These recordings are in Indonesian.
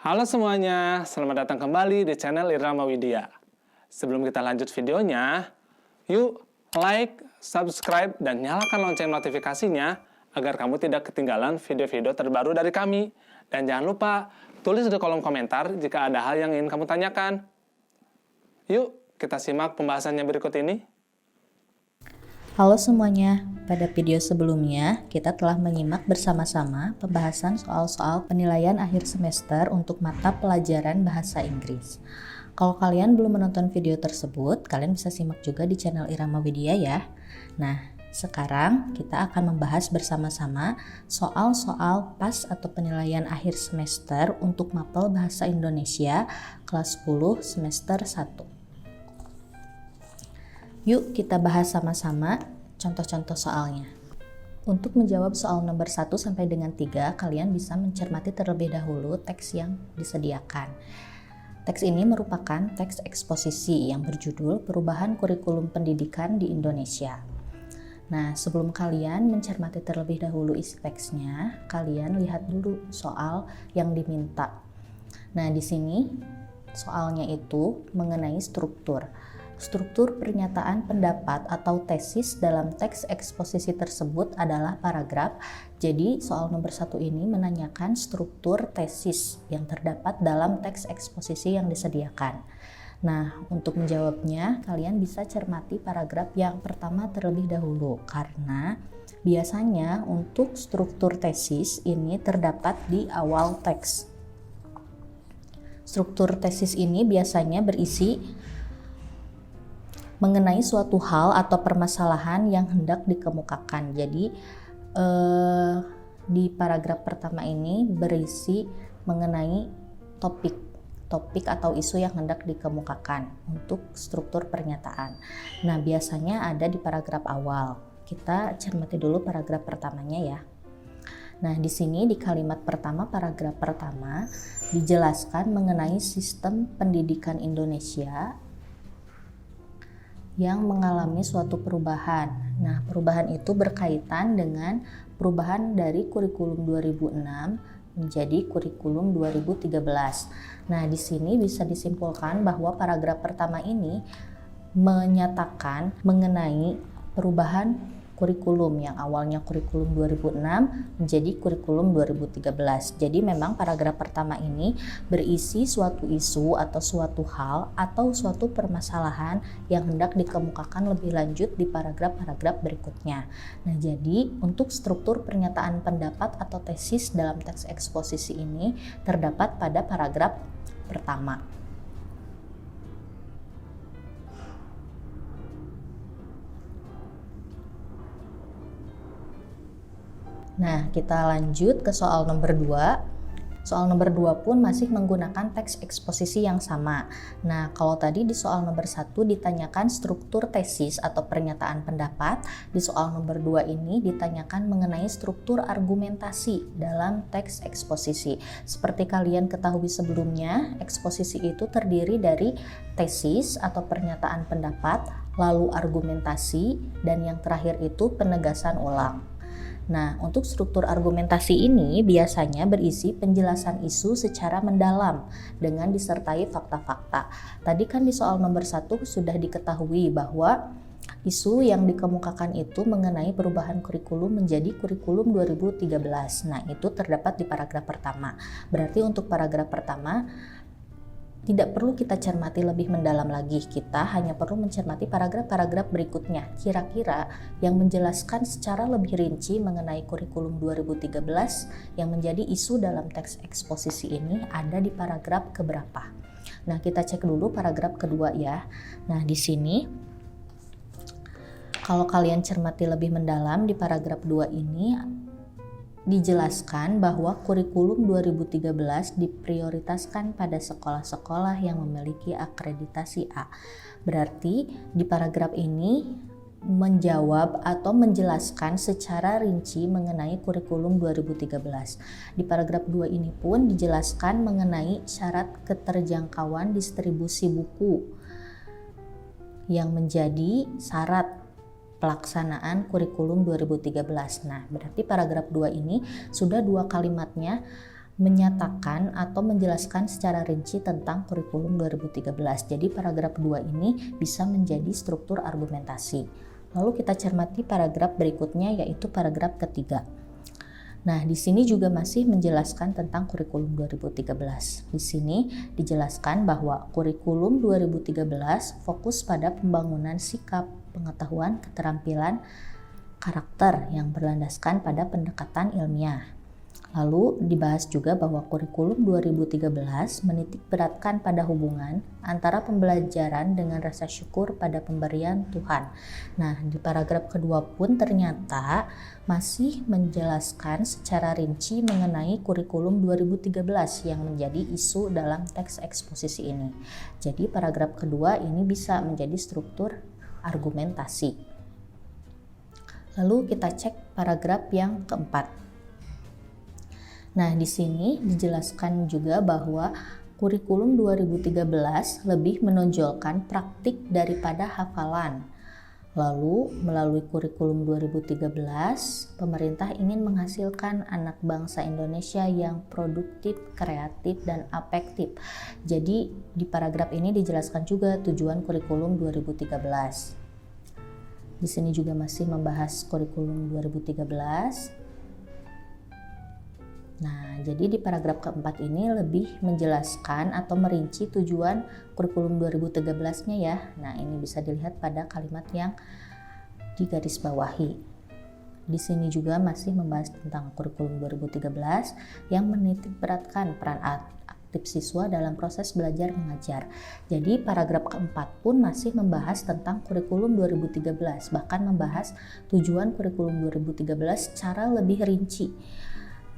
Halo semuanya, selamat datang kembali di channel Irama Widya. Sebelum kita lanjut videonya, yuk like, subscribe, dan nyalakan lonceng notifikasinya agar kamu tidak ketinggalan video-video terbaru dari kami. Dan jangan lupa, tulis di kolom komentar jika ada hal yang ingin kamu tanyakan. Yuk, kita simak pembahasannya berikut ini. Halo semuanya, pada video sebelumnya kita telah menyimak bersama-sama pembahasan soal-soal penilaian akhir semester untuk mata pelajaran bahasa Inggris. Kalau kalian belum menonton video tersebut, kalian bisa simak juga di channel Irama Widya ya. Nah, sekarang kita akan membahas bersama-sama soal-soal PAS atau penilaian akhir semester untuk mapel bahasa Indonesia kelas 10 semester 1. Yuk kita bahas sama-sama contoh-contoh soalnya. Untuk menjawab soal nomor 1 sampai dengan 3, kalian bisa mencermati terlebih dahulu teks yang disediakan. Teks ini merupakan teks eksposisi yang berjudul Perubahan Kurikulum Pendidikan di Indonesia. Nah, sebelum kalian mencermati terlebih dahulu isi teksnya, kalian lihat dulu soal yang diminta. Nah, di sini soalnya itu mengenai struktur pernyataan pendapat atau tesis dalam teks eksposisi tersebut adalah paragraf. Jadi soal nomor 1 ini menanyakan struktur tesis yang terdapat dalam teks eksposisi yang disediakan. Nah, untuk menjawabnya kalian bisa cermati paragraf yang pertama terlebih dahulu, karena biasanya untuk struktur tesis ini terdapat di awal teks. Struktur tesis ini biasanya berisi mengenai suatu hal atau permasalahan yang hendak dikemukakan. Jadi di paragraf pertama ini berisi mengenai topik atau isu yang hendak dikemukakan untuk struktur pernyataan. Nah, biasanya ada di paragraf awal. Kita cermati dulu paragraf pertamanya ya. Nah, di sini di kalimat pertama paragraf pertama dijelaskan mengenai sistem pendidikan Indonesia yang mengalami suatu perubahan. Nah, perubahan itu berkaitan dengan perubahan dari kurikulum 2006 menjadi kurikulum 2013. Nah, di sini bisa disimpulkan bahwa paragraf pertama ini menyatakan mengenai perubahan kurikulum yang awalnya kurikulum 2006 menjadi kurikulum 2013. Jadi memang paragraf pertama ini berisi suatu isu atau suatu hal atau suatu permasalahan yang hendak dikemukakan lebih lanjut di paragraf-paragraf berikutnya. Nah, jadi untuk struktur pernyataan pendapat atau tesis dalam teks eksposisi ini terdapat pada paragraf pertama. Nah, kita lanjut ke soal nomor 2. Soal nomor 2 pun masih menggunakan teks eksposisi yang sama. Nah, kalau tadi di soal nomor 1 ditanyakan struktur tesis atau pernyataan pendapat, di soal nomor 2 ini ditanyakan mengenai struktur argumentasi dalam teks eksposisi. Seperti kalian ketahui sebelumnya, eksposisi itu terdiri dari tesis atau pernyataan pendapat, lalu argumentasi, dan yang terakhir itu penegasan ulang. Nah, untuk struktur argumentasi ini biasanya berisi penjelasan isu secara mendalam dengan disertai fakta-fakta. Tadi kan di soal nomor 1 sudah diketahui bahwa isu yang dikemukakan itu mengenai perubahan kurikulum menjadi kurikulum 2013. Nah, itu terdapat di paragraf pertama. Berarti untuk paragraf pertama tidak perlu kita cermati lebih mendalam lagi, kita hanya perlu mencermati paragraf-paragraf berikutnya kira-kira yang menjelaskan secara lebih rinci mengenai kurikulum 2013 yang menjadi isu dalam teks eksposisi ini ada di paragraf keberapa. Nah, kita cek dulu paragraf kedua ya. Nah, di sini kalau kalian cermati lebih mendalam di paragraf 2 ini dijelaskan bahwa kurikulum 2013 diprioritaskan pada sekolah-sekolah yang memiliki akreditasi A. Berarti di paragraf ini menjawab atau menjelaskan secara rinci mengenai kurikulum 2013. Di paragraf 2 ini pun dijelaskan mengenai syarat keterjangkauan distribusi buku yang menjadi syarat pelaksanaan kurikulum 2013. Nah, berarti paragraf 2 ini sudah dua kalimatnya menyatakan atau menjelaskan secara rinci tentang kurikulum 2013. Jadi paragraf 2 ini bisa menjadi struktur argumentasi. Lalu kita cermati paragraf berikutnya, yaitu paragraf ketiga. Nah, di sini juga masih menjelaskan tentang kurikulum 2013. Di sini dijelaskan bahwa kurikulum 2013 fokus pada pembangunan sikap, pengetahuan, keterampilan, karakter yang berlandaskan pada pendekatan ilmiah. Lalu dibahas juga bahwa kurikulum 2013 menitik beratkan pada hubungan antara pembelajaran dengan rasa syukur pada pemberian Tuhan. Nah, di paragraf kedua pun ternyata masih menjelaskan secara rinci mengenai kurikulum 2013 yang menjadi isu dalam teks eksposisi ini. Jadi paragraf kedua ini bisa menjadi struktur argumentasi. Lalu kita cek paragraf yang keempat. Nah, di sini dijelaskan juga bahwa kurikulum 2013 lebih menonjolkan praktik daripada hafalan. Lalu, melalui kurikulum 2013, pemerintah ingin menghasilkan anak bangsa Indonesia yang produktif, kreatif, dan afektif. Jadi, di paragraf ini dijelaskan juga tujuan kurikulum 2013. Di sini juga masih membahas kurikulum 2013. Nah, jadi di paragraf keempat ini lebih menjelaskan atau merinci tujuan kurikulum 2013-nya ya. Nah, ini bisa dilihat pada kalimat yang digarisbawahi. Di sini juga masih membahas tentang kurikulum 2013 yang menitik beratkan peran aktif siswa dalam proses belajar mengajar. Jadi paragraf keempat pun masih membahas tentang kurikulum 2013, bahkan membahas tujuan kurikulum 2013 secara lebih rinci.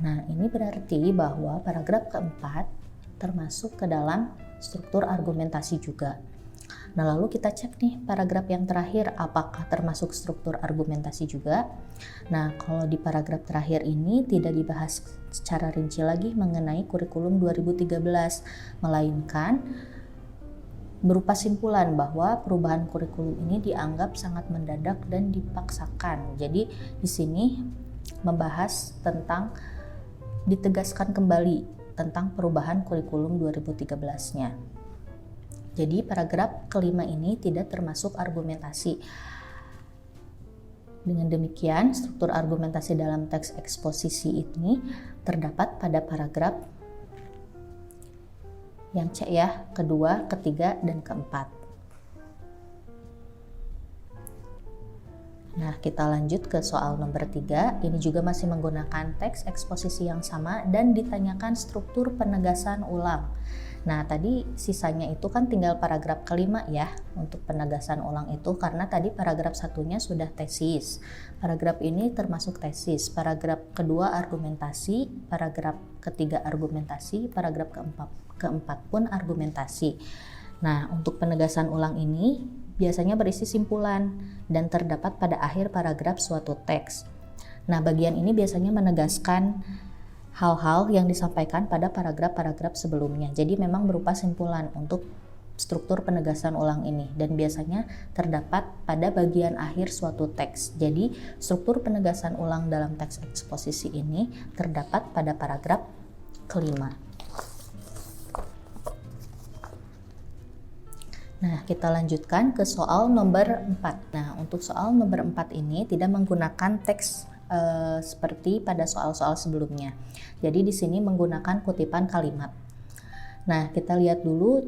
Nah, ini berarti bahwa paragraf keempat termasuk ke dalam struktur argumentasi juga. Nah, lalu kita cek nih paragraf yang terakhir, apakah termasuk struktur argumentasi juga? Nah, kalau di paragraf terakhir ini tidak dibahas secara rinci lagi mengenai kurikulum 2013, melainkan berupa simpulan bahwa perubahan kurikulum ini dianggap sangat mendadak dan dipaksakan. Jadi, di sini membahas tentang ditegaskan kembali tentang perubahan kurikulum 2013-nya. Jadi paragraf kelima ini tidak termasuk argumentasi. Dengan demikian, struktur argumentasi dalam teks eksposisi ini terdapat pada paragraf yang C ya, kedua, ketiga, dan keempat. Nah, kita lanjut ke soal nomor 3. Ini juga masih menggunakan teks eksposisi yang sama dan ditanyakan struktur penegasan ulang. Nah, tadi sisanya itu kan tinggal paragraf kelima ya untuk penegasan ulang itu, karena tadi paragraf satunya sudah tesis. Paragraf ini termasuk tesis. Paragraf kedua argumentasi, paragraf ketiga argumentasi, paragraf keempat pun argumentasi. Nah, untuk penegasan ulang ini biasanya berisi simpulan dan terdapat pada akhir paragraf suatu teks. Nah, bagian ini biasanya menegaskan hal-hal yang disampaikan pada paragraf-paragraf sebelumnya. Jadi memang berupa simpulan untuk struktur penegasan ulang ini dan biasanya terdapat pada bagian akhir suatu teks. Jadi, struktur penegasan ulang dalam teks eksposisi ini terdapat pada paragraf kelima. Nah, kita lanjutkan ke soal nomor 4. Nah, untuk soal nomor 4 ini tidak menggunakan teks seperti pada soal-soal sebelumnya. Jadi di sini menggunakan kutipan kalimat. Nah, kita lihat dulu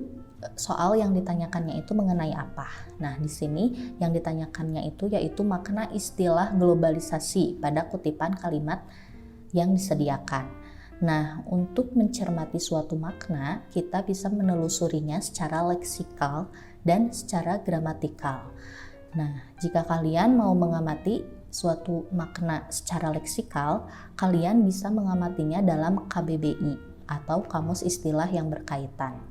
soal yang ditanyakannya itu mengenai apa. Nah, di sini yang ditanyakannya itu yaitu makna istilah globalisasi pada kutipan kalimat yang disediakan. Nah, untuk mencermati suatu makna, kita bisa menelusurinya secara leksikal dan secara gramatikal. Nah, jika kalian mau mengamati suatu makna secara leksikal, kalian bisa mengamatinya dalam KBBI atau Kamus Istilah yang Berkaitan.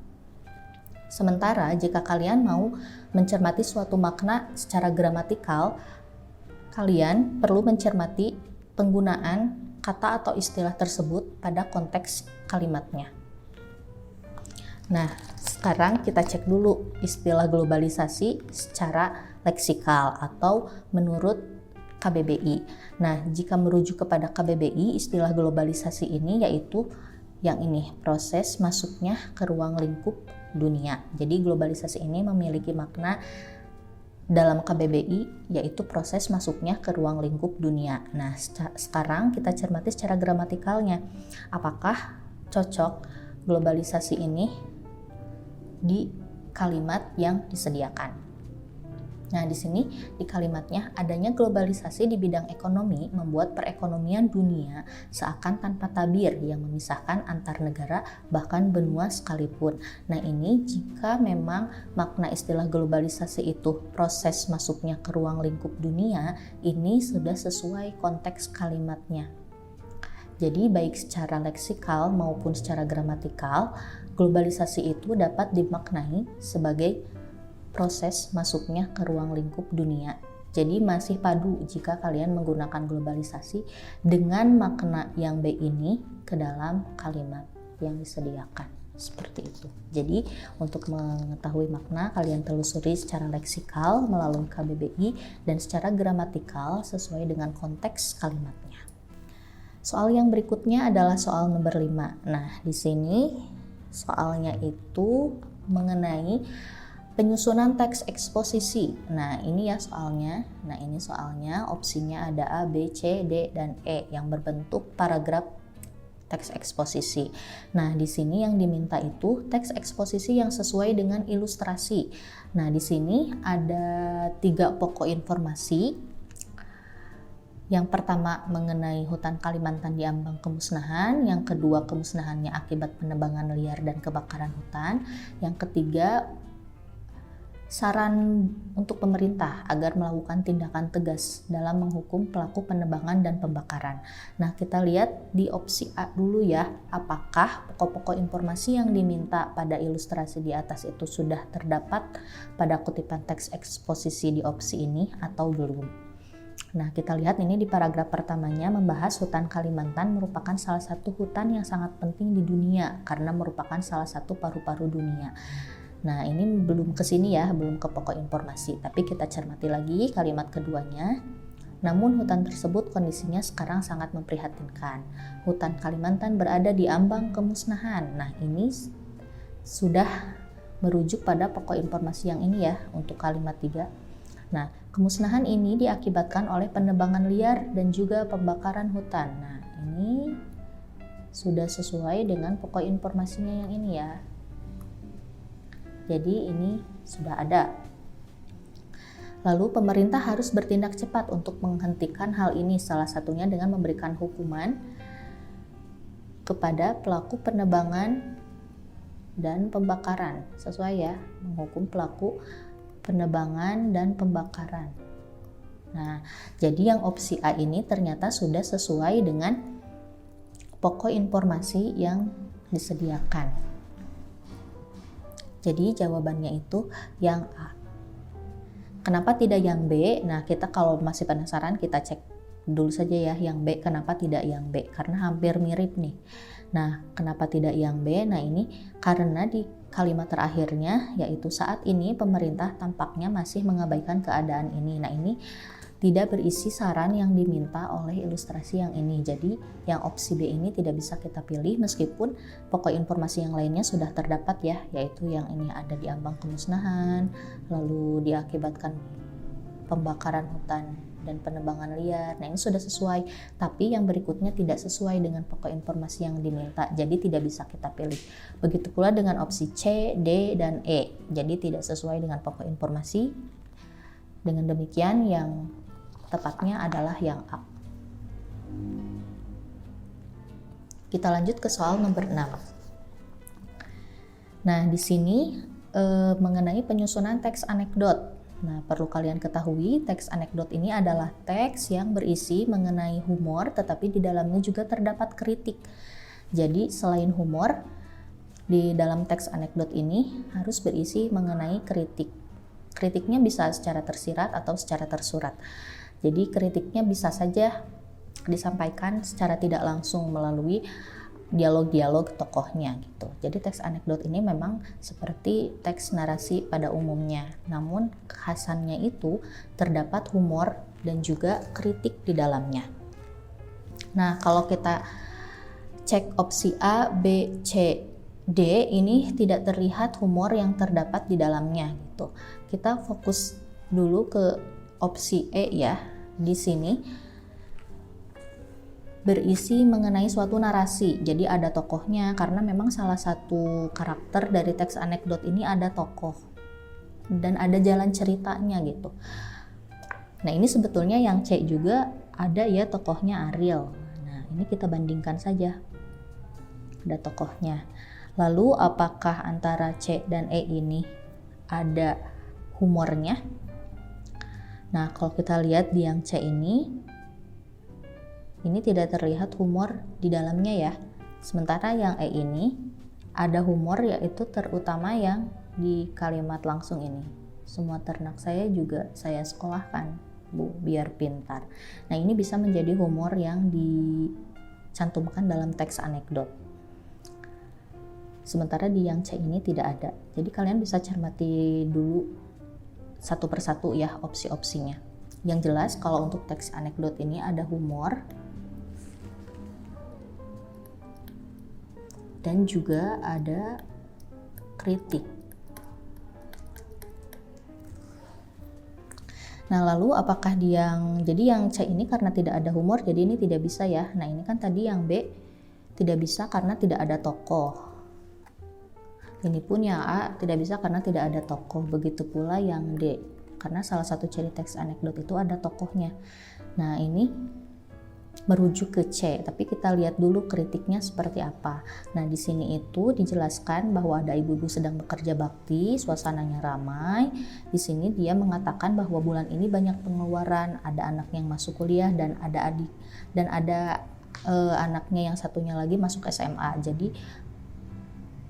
Sementara, jika kalian mau mencermati suatu makna secara gramatikal, kalian perlu mencermati penggunaan kata atau istilah tersebut pada konteks kalimatnya. Nah, sekarang kita cek dulu istilah globalisasi secara leksikal atau menurut KBBI. Nah, jika merujuk kepada KBBI, istilah globalisasi ini yaitu yang ini, proses masuknya ke ruang lingkup dunia. Jadi globalisasi ini memiliki makna dalam KBBI yaitu proses masuknya ke ruang lingkup dunia. Nah, sekarang kita cermati secara gramatikalnya. Apakah cocok globalisasi ini di kalimat yang disediakan? Nah, di sini di kalimatnya adanya globalisasi di bidang ekonomi membuat perekonomian dunia seakan tanpa tabir yang memisahkan antar negara bahkan benua sekalipun. Nah, ini jika memang makna istilah globalisasi itu proses masuknya ke ruang lingkup dunia, ini sudah sesuai konteks kalimatnya. Jadi baik secara leksikal maupun secara gramatikal, globalisasi itu dapat dimaknai sebagai proses masuknya ke ruang lingkup dunia. Jadi masih padu jika kalian menggunakan globalisasi dengan makna yang B ini ke dalam kalimat yang disediakan. Seperti itu. Jadi untuk mengetahui makna, kalian telusuri secara leksikal melalui KBBI dan secara gramatikal sesuai dengan konteks kalimatnya. Soal yang berikutnya adalah soal nomor 5. Nah, di sini soalnya itu mengenai penyusunan teks eksposisi. Nah, ini ya soalnya. Nah, ini soalnya opsinya ada A, B, C, D, dan E yang berbentuk paragraf teks eksposisi. Nah, di sini yang diminta itu teks eksposisi yang sesuai dengan ilustrasi. Nah, di sini ada 3 pokok informasi. Yang pertama mengenai hutan Kalimantan diambang kemusnahan, yang kedua kemusnahannya akibat penebangan liar dan kebakaran hutan, yang ketiga saran untuk pemerintah agar melakukan tindakan tegas dalam menghukum pelaku penebangan dan pembakaran. Nah, kita lihat di opsi A dulu ya, apakah pokok-pokok informasi yang diminta pada ilustrasi di atas itu sudah terdapat pada kutipan teks eksposisi di opsi ini atau belum. Nah, kita lihat ini di paragraf pertamanya membahas hutan Kalimantan merupakan salah satu hutan yang sangat penting di dunia karena merupakan salah satu paru-paru dunia. Nah, ini belum ke sini ya, belum ke pokok informasi, tapi kita cermati lagi kalimat keduanya. Namun hutan tersebut kondisinya sekarang sangat memprihatinkan. Hutan Kalimantan berada di ambang kemusnahan. Nah, ini sudah merujuk pada pokok informasi yang ini ya untuk kalimat 3. Nah, kemusnahan ini diakibatkan oleh penebangan liar dan juga pembakaran hutan. Nah, ini sudah sesuai dengan pokok informasinya yang ini ya. Jadi ini sudah ada. Lalu pemerintah harus bertindak cepat untuk menghentikan hal ini, salah satunya dengan memberikan hukuman kepada pelaku penebangan dan pembakaran. Sesuai ya, menghukum pelaku penebangan dan pembakaran. Nah, jadi yang opsi A ini ternyata sudah sesuai dengan pokok informasi yang disediakan. Jadi jawabannya itu yang A. Kenapa tidak yang B? Nah, kita kalau masih penasaran kita cek dulu saja ya yang B. Kenapa tidak yang B? Karena hampir mirip nih. Nah, kenapa tidak yang B? Nah, ini karena di kalimat terakhirnya yaitu saat ini pemerintah tampaknya masih mengabaikan keadaan ini. Nah, ini tidak berisi saran yang diminta oleh ilustrasi yang ini. Jadi yang opsi B ini tidak bisa kita pilih meskipun pokok informasi yang lainnya sudah terdapat ya, yaitu yang ini ada di ambang kemusnahan, lalu diakibatkan pembakaran hutan dan penebangan liar. Nah, ini sudah sesuai, tapi yang berikutnya tidak sesuai dengan pokok informasi yang diminta, jadi tidak bisa kita pilih. Begitu pula dengan opsi C, D, dan E, jadi tidak sesuai dengan pokok informasi. Dengan demikian yang tepatnya adalah yang A. Kita lanjut ke soal nomor 6. Nah, di sini mengenai penyusunan teks anekdot. Nah, perlu kalian ketahui, teks anekdot ini adalah teks yang berisi mengenai humor, tetapi di dalamnya juga terdapat kritik. Jadi, selain humor, di dalam teks anekdot ini harus berisi mengenai kritik. Kritiknya bisa secara tersirat atau secara tersurat. Jadi kritiknya bisa saja disampaikan secara tidak langsung melalui dialog-dialog tokohnya gitu. Jadi teks anekdot ini memang seperti teks narasi pada umumnya. Namun kekhasannya itu terdapat humor dan juga kritik di dalamnya. Nah, kalau kita cek opsi A, B, C, D, ini tidak terlihat humor yang terdapat di dalamnya gitu. Kita fokus dulu ke opsi E ya. Di sini berisi mengenai suatu narasi. Jadi ada tokohnya karena memang salah satu karakter dari teks anekdot ini ada tokoh dan ada jalan ceritanya gitu. Nah, ini sebetulnya yang C juga ada ya tokohnya Ariel. Nah, ini kita bandingkan saja. Ada tokohnya. Lalu apakah antara C dan E ini ada humornya? Nah, kalau kita lihat di yang C ini tidak terlihat humor di dalamnya ya. Sementara yang E ini ada humor, yaitu terutama yang di kalimat langsung ini. Semua ternak saya juga saya sekolahkan, Bu, biar pintar. Nah, ini bisa menjadi humor yang dicantumkan dalam teks anekdot. Sementara di yang C ini tidak ada. Jadi kalian bisa cermati dulu satu persatu ya opsi-opsinya. Yang jelas kalau untuk teks anekdot ini ada humor dan juga ada kritik. Nah, lalu apakah jadi yang C ini karena tidak ada humor, jadi ini tidak bisa ya. Nah, ini kan tadi yang B tidak bisa karena tidak ada tokoh. Ini pun yang A tidak bisa karena tidak ada tokoh. Begitu pula yang D, karena salah satu ciri teks anekdot itu ada tokohnya. Nah, ini merujuk ke C, tapi kita lihat dulu kritiknya seperti apa. Nah, di sini itu dijelaskan bahwa ada ibu-ibu sedang bekerja bakti, suasananya ramai. Di sini dia mengatakan bahwa bulan ini banyak pengeluaran, ada anak yang masuk kuliah dan ada adik dan ada anaknya yang satunya lagi masuk SMA. Jadi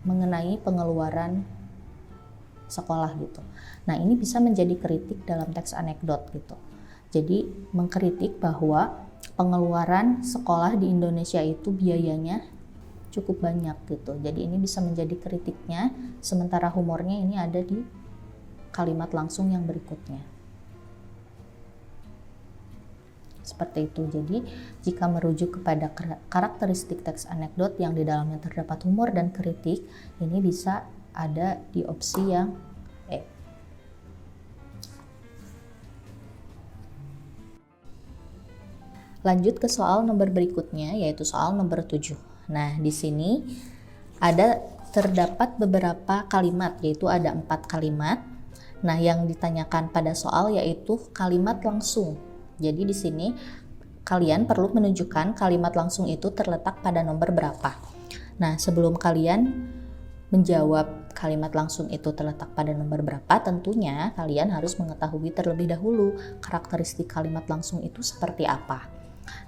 mengenai pengeluaran sekolah gitu. Nah, ini bisa menjadi kritik dalam teks anekdot gitu. Jadi mengkritik bahwa pengeluaran sekolah di Indonesia itu biayanya cukup banyak gitu. Jadi ini bisa menjadi kritiknya, sementara humornya ini ada di kalimat langsung yang berikutnya. Seperti itu. Jadi jika merujuk kepada karakteristik teks anekdot yang di dalamnya terdapat humor dan kritik, ini bisa ada di opsi yang E. Lanjut ke soal nomor berikutnya, yaitu soal nomor 7. Nah, di sini terdapat beberapa kalimat, yaitu ada 4 kalimat. Nah, yang ditanyakan pada soal yaitu kalimat langsung. Jadi di sini kalian perlu menunjukkan kalimat langsung itu terletak pada nomor berapa. Nah, sebelum kalian menjawab kalimat langsung itu terletak pada nomor berapa, tentunya kalian harus mengetahui terlebih dahulu karakteristik kalimat langsung itu seperti apa.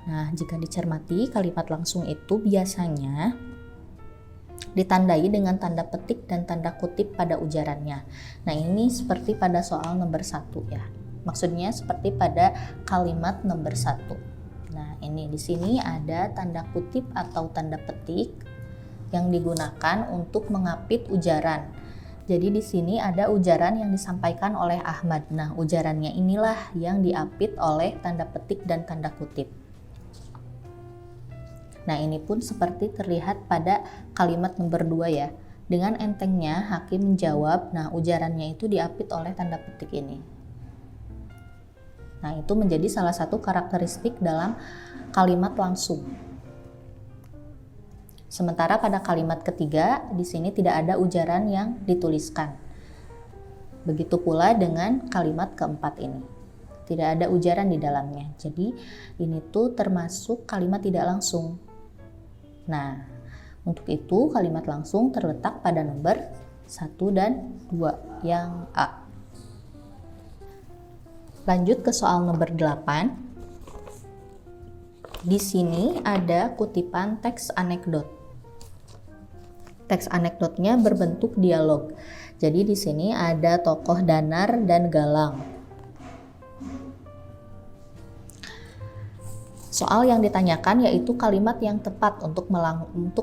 Nah, jika dicermati, kalimat langsung itu biasanya ditandai dengan tanda petik dan tanda kutip pada ujarannya. Nah, ini seperti pada soal nomor 1 ya. Maksudnya seperti pada kalimat nomor 1. Nah, ini di sini ada tanda kutip atau tanda petik yang digunakan untuk mengapit ujaran. Jadi di sini ada ujaran yang disampaikan oleh Ahmad. Nah, ujarannya inilah yang diapit oleh tanda petik dan tanda kutip. Nah, ini pun seperti terlihat pada kalimat nomor 2 ya. Dengan entengnya hakim menjawab, nah ujarannya itu diapit oleh tanda petik ini. Nah, itu menjadi salah satu karakteristik dalam kalimat langsung. Sementara pada kalimat ketiga, di sini tidak ada ujaran yang dituliskan. Begitu pula dengan kalimat keempat ini. Tidak ada ujaran di dalamnya. Jadi, ini tuh termasuk kalimat tidak langsung. Nah, untuk itu kalimat langsung terletak pada nomor 1 dan 2 yang A. Lanjut ke soal nomor 8. Di sini ada kutipan teks anekdot. Teks anekdotnya berbentuk dialog. Jadi di sini ada tokoh Danar dan Galang. Soal yang ditanyakan yaitu kalimat yang tepat untuk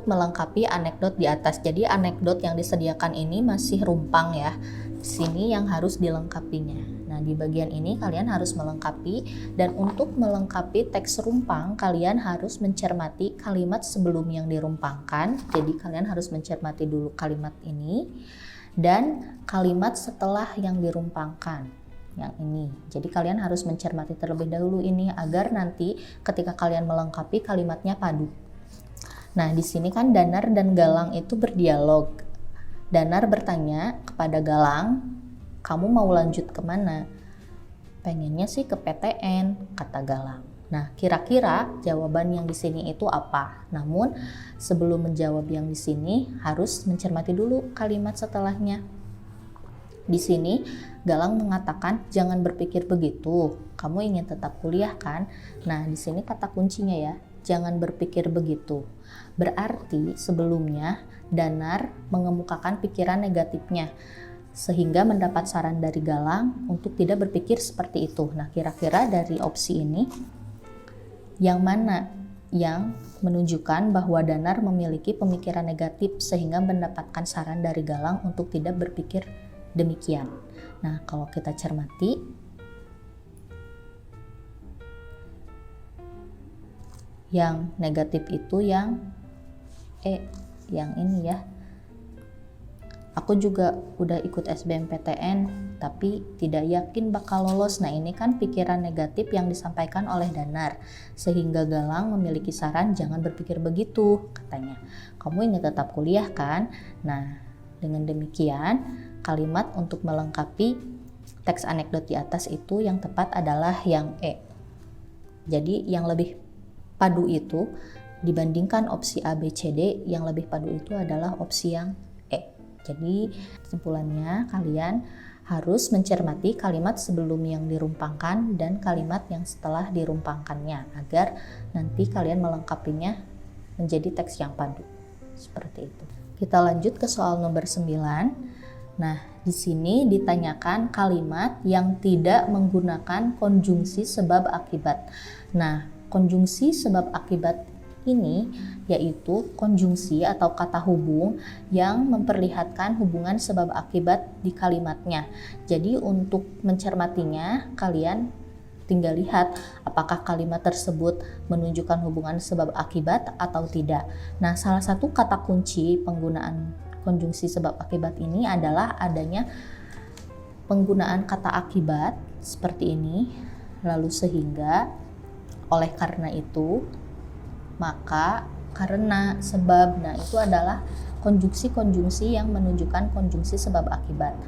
melengkapi anekdot di atas. Jadi anekdot yang disediakan ini masih rumpang ya. Di sini yang harus dilengkapinya. Nah, Nah, di bagian ini kalian harus melengkapi, dan untuk melengkapi teks rumpang kalian harus mencermati kalimat sebelum yang dirumpangkan. Jadi kalian harus mencermati dulu kalimat ini dan kalimat setelah yang dirumpangkan yang ini. Jadi kalian harus mencermati terlebih dahulu ini agar nanti ketika kalian melengkapi kalimatnya padu. Nah, di sini kan Danar dan Galang itu berdialog. Danar bertanya kepada Galang, "Kamu mau lanjut kemana?" "Pengennya sih ke PTN," kata Galang. Nah, kira-kira jawaban yang di sini itu apa? Namun, sebelum menjawab yang di sini harus mencermati dulu kalimat setelahnya. Di sini Galang mengatakan, "Jangan berpikir begitu. Kamu ingin tetap kuliah kan?" Nah, di sini kata kuncinya ya, jangan berpikir begitu. Berarti sebelumnya Danar mengemukakan pikiran negatifnya sehingga mendapat saran dari Galang untuk tidak berpikir seperti itu. Nah, kira-kira dari opsi ini yang mana yang menunjukkan bahwa Danar memiliki pemikiran negatif sehingga mendapatkan saran dari Galang untuk tidak berpikir demikian? Nah, kalau kita cermati, yang negatif itu yang yang ini ya. Aku juga udah ikut SBMPTN tapi tidak yakin bakal lolos. Nah, ini kan pikiran negatif yang disampaikan oleh Danar sehingga Galang memiliki saran jangan berpikir begitu, katanya. Kamu ingin tetap kuliah kan? Nah, dengan demikian kalimat untuk melengkapi teks anekdot di atas itu yang tepat adalah yang E. Jadi yang lebih padu itu dibandingkan opsi A, B, C, D, yang lebih padu itu adalah opsi yang E. Jadi kesimpulannya kalian harus mencermati kalimat sebelum yang dirumpangkan dan kalimat yang setelah dirumpangkannya agar nanti kalian melengkapinya menjadi teks yang padu. Seperti itu. Kita lanjut ke soal nomor 9. Nah, di sini ditanyakan kalimat yang tidak menggunakan konjungsi sebab akibat. Nah, konjungsi sebab akibat ini yaitu konjungsi atau kata hubung yang memperlihatkan hubungan sebab akibat di kalimatnya. Jadi untuk mencermatinya kalian tinggal lihat apakah kalimat tersebut menunjukkan hubungan sebab akibat atau tidak. Nah, salah satu kata kunci penggunaan konjungsi sebab akibat ini adalah adanya penggunaan kata akibat seperti ini, lalu sehingga, oleh karena itu, maka, karena, sebab. Nah, itu adalah konjungsi-konjungsi yang menunjukkan konjungsi sebab akibat.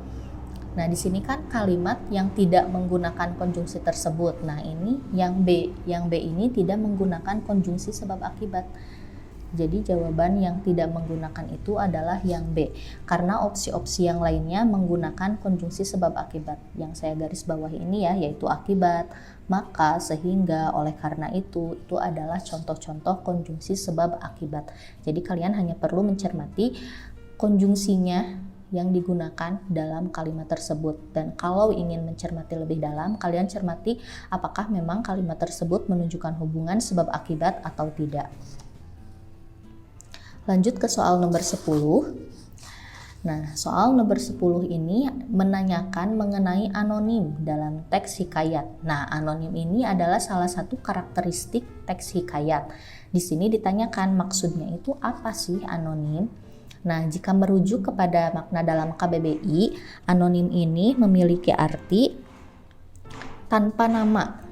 Nah, di sini kan kalimat yang tidak menggunakan konjungsi tersebut. Nah, ini yang B. Yang B ini tidak menggunakan konjungsi sebab akibat. Jadi jawaban yang tidak menggunakan itu adalah yang B. Karena opsi-opsi yang lainnya menggunakan konjungsi sebab akibat. Yang saya garis bawahi ini ya, yaitu akibat, maka, sehingga, oleh karena itu adalah contoh-contoh konjungsi sebab akibat. Jadi kalian hanya perlu mencermati konjungsinya yang digunakan dalam kalimat tersebut. Dan kalau ingin mencermati lebih dalam, kalian cermati apakah memang kalimat tersebut menunjukkan hubungan sebab akibat atau tidak. Lanjut ke soal nomor 10. Nah, soal nomor 10 ini menanyakan mengenai anonim dalam teks hikayat. Nah, anonim ini adalah salah satu karakteristik teks hikayat. Di sini ditanyakan maksudnya itu apa sih anonim? Nah, jika merujuk kepada makna dalam KBBI, anonim ini memiliki arti tanpa nama.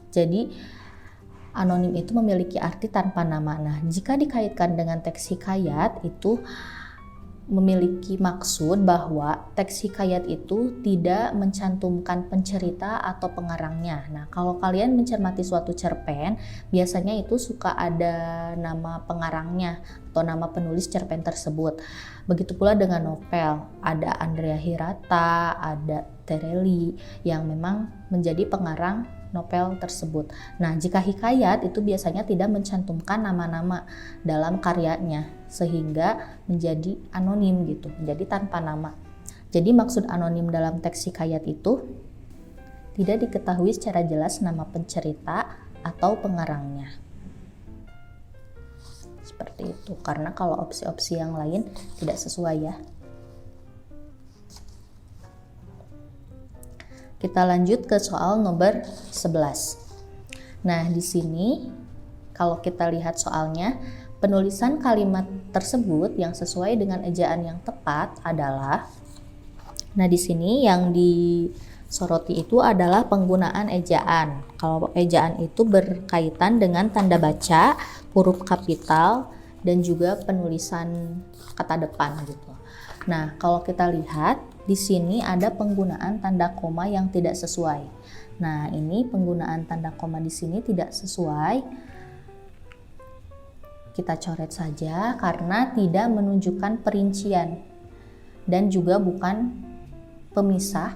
Jadi, anonim itu memiliki arti tanpa nama. Nah, jika dikaitkan dengan teks hikayat itu memiliki maksud bahwa teks hikayat itu tidak mencantumkan pencerita atau pengarangnya. Nah, kalau kalian mencermati suatu cerpen, biasanya itu suka ada nama pengarangnya atau nama penulis cerpen tersebut. Begitu pula dengan novel, ada Andrea Hirata, ada Tereli yang memang menjadi pengarang novel tersebut. Nah, jika hikayat itu biasanya tidak mencantumkan nama-nama dalam karyanya sehingga menjadi anonim gitu, menjadi tanpa nama. Jadi maksud anonim dalam teks hikayat itu tidak diketahui secara jelas nama pencerita atau pengarangnya. Seperti itu, karena kalau opsi-opsi yang lain tidak sesuai ya. Kita lanjut ke soal nomor 11. Nah, di sini kalau kita lihat soalnya, penulisan kalimat tersebut yang sesuai dengan ejaan yang tepat adalah, nah di sini yang disoroti itu adalah penggunaan ejaan. Kalau ejaan itu berkaitan dengan tanda baca, huruf kapital, dan juga penulisan kata depan gitu. Nah, kalau kita lihat di sini ada penggunaan tanda koma yang tidak sesuai. Nah, ini penggunaan tanda koma di sini tidak sesuai. Kita coret saja karena tidak menunjukkan perincian dan juga bukan pemisah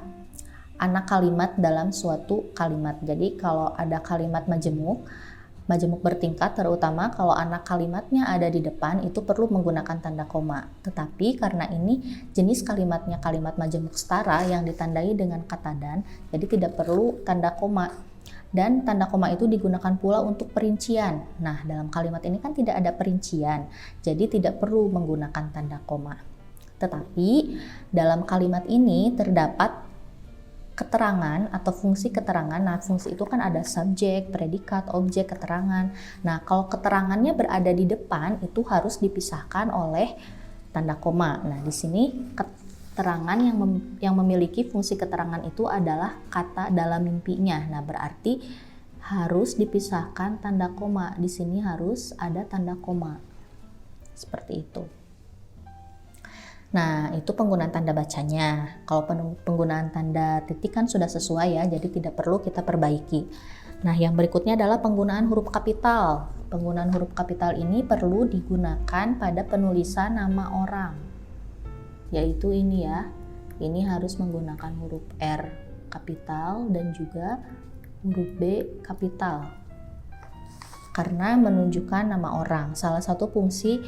anak kalimat dalam suatu kalimat. Jadi kalau ada kalimat majemuk bertingkat, terutama kalau anak kalimatnya ada di depan, itu perlu menggunakan tanda koma. Tetapi karena ini jenis kalimatnya kalimat majemuk setara yang ditandai dengan kata dan, jadi tidak perlu tanda koma. Dan tanda koma itu digunakan pula untuk perincian. Nah, dalam kalimat ini kan tidak ada perincian, jadi tidak perlu menggunakan tanda koma. Tetapi dalam kalimat ini terdapat keterangan atau fungsi keterangan. Nah, fungsi itu kan ada subjek, predikat, objek, keterangan. Nah, kalau keterangannya berada di depan itu harus dipisahkan oleh tanda koma. Nah, di sini keterangan yang memiliki fungsi keterangan itu adalah kata dalam mimpinya. Nah, berarti harus dipisahkan tanda koma. Di sini harus ada tanda koma. Seperti itu. Nah, itu penggunaan tanda bacanya. Kalau penggunaan tanda titik kan sudah sesuai ya, jadi tidak perlu kita perbaiki. Nah, yang berikutnya adalah penggunaan huruf kapital. Penggunaan huruf kapital ini perlu digunakan pada penulisan nama orang. Yaitu ini ya, ini harus menggunakan huruf R kapital dan juga huruf B kapital. Karena menunjukkan nama orang. Salah satu fungsi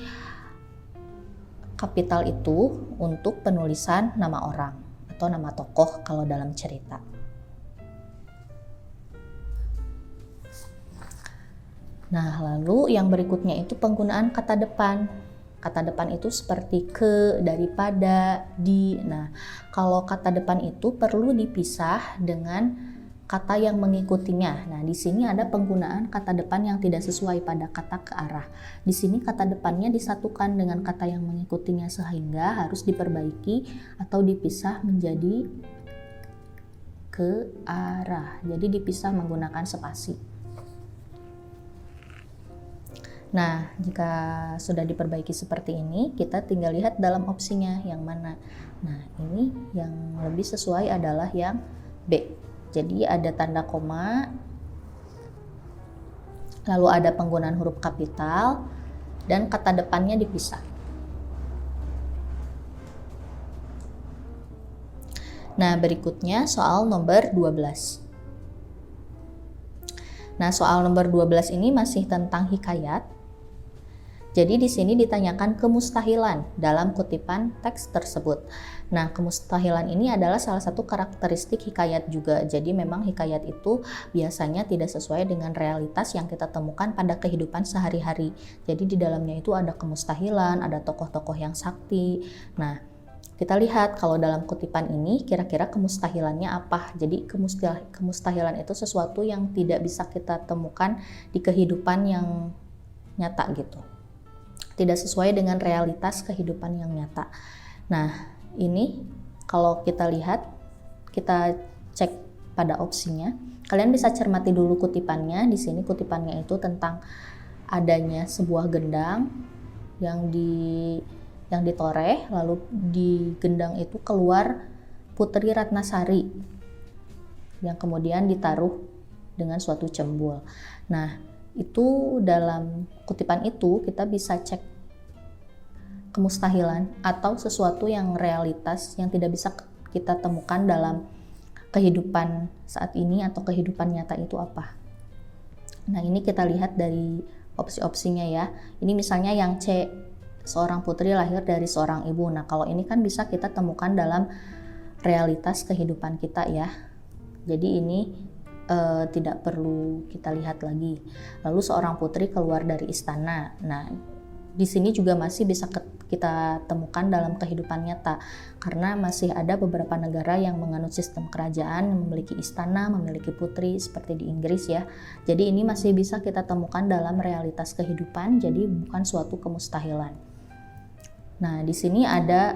kapital itu untuk penulisan nama orang atau nama tokoh kalau dalam cerita. Nah, lalu yang berikutnya itu penggunaan kata depan. Kata depan itu seperti ke, daripada, di. Nah, kalau kata depan itu perlu dipisah dengan kata yang mengikutinya. Nah, di sini ada penggunaan kata depan yang tidak sesuai pada kata ke arah. Di sini kata depannya disatukan dengan kata yang mengikutinya sehingga harus diperbaiki atau dipisah menjadi ke arah. Jadi dipisah menggunakan spasi. Nah, jika sudah diperbaiki seperti ini, kita tinggal lihat dalam opsinya yang mana. Nah, ini yang lebih sesuai adalah yang B. Jadi ada tanda koma, lalu ada penggunaan huruf kapital, dan kata depannya dipisah. Nah, berikutnya soal nomor 12. Nah, soal nomor 12 ini masih tentang hikayat. Jadi di sini ditanyakan kemustahilan dalam kutipan teks tersebut. Nah, kemustahilan ini adalah salah satu karakteristik hikayat juga. Jadi memang hikayat itu biasanya tidak sesuai dengan realitas yang kita temukan pada kehidupan sehari-hari. Jadi di dalamnya itu ada kemustahilan, ada tokoh-tokoh yang sakti. Nah, kita lihat kalau dalam kutipan ini kira-kira kemustahilannya apa. Jadi kemustahilan itu sesuatu yang tidak bisa kita temukan di kehidupan yang nyata gitu. Tidak sesuai dengan realitas kehidupan yang nyata. Nah, ini kalau kita lihat, kita cek pada opsinya. Kalian bisa cermati dulu kutipannya. Di sini kutipannya itu tentang adanya sebuah gendang yang ditoreh, lalu di gendang itu keluar Putri Ratnasari yang kemudian ditaruh dengan suatu cembul. Nah, itu dalam kutipan itu kita bisa cek kemustahilan atau sesuatu yang realitas yang tidak bisa kita temukan dalam kehidupan saat ini atau kehidupan nyata itu apa. Nah, ini kita lihat dari opsi-opsinya ya. Ini misalnya yang C, seorang putri lahir dari seorang ibu. Nah, kalau ini kan bisa kita temukan dalam realitas kehidupan kita ya. Jadi ini tidak perlu kita lihat lagi. Lalu seorang putri keluar dari istana. Nah, di sini juga masih bisa kita temukan dalam kehidupan nyata, karena masih ada beberapa negara yang menganut sistem kerajaan yang memiliki istana, memiliki putri seperti di Inggris ya. Jadi ini masih bisa kita temukan dalam realitas kehidupan, jadi bukan suatu kemustahilan. Nah, di sini ada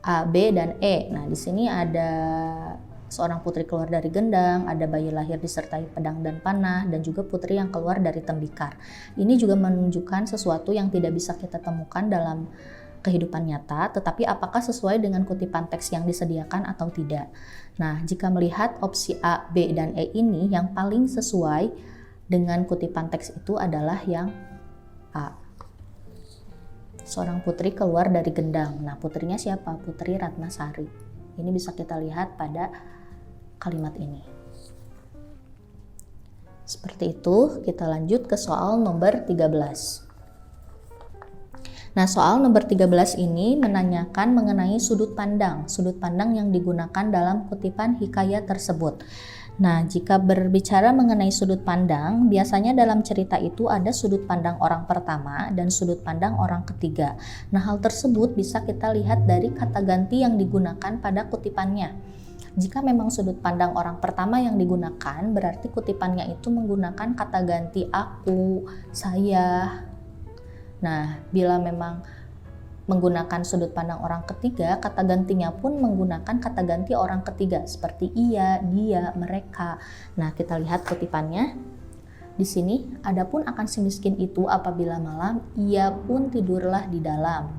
A, B, dan E. Nah, di sini ada seorang putri keluar dari gendang, ada bayi lahir disertai pedang dan panah, dan juga putri yang keluar dari tembikar. Ini juga menunjukkan sesuatu yang tidak bisa kita temukan dalam kehidupan nyata, tetapi apakah sesuai dengan kutipan teks yang disediakan atau tidak. Nah, jika melihat opsi A, B, dan E ini, yang paling sesuai dengan kutipan teks itu adalah yang A. Seorang putri keluar dari gendang. Nah, putrinya siapa? Putri Ratnasari. Ini bisa kita lihat pada kalimat ini. Seperti itu, kita lanjut ke soal nomor 13. Nah, soal nomor 13 ini menanyakan mengenai sudut pandang yang digunakan dalam kutipan hikayat tersebut. Nah, jika berbicara mengenai sudut pandang, biasanya dalam cerita itu ada sudut pandang orang pertama dan sudut pandang orang ketiga. Nah, hal tersebut bisa kita lihat dari kata ganti yang digunakan pada kutipannya. Jika memang sudut pandang orang pertama yang digunakan, berarti kutipannya itu menggunakan kata ganti aku, saya. Nah, bila memang menggunakan sudut pandang orang ketiga, kata gantinya pun menggunakan kata ganti orang ketiga seperti ia, dia, mereka. Nah, kita lihat kutipannya. Di sini, adapun akan si miskin itu apabila malam, ia pun tidurlah di dalam.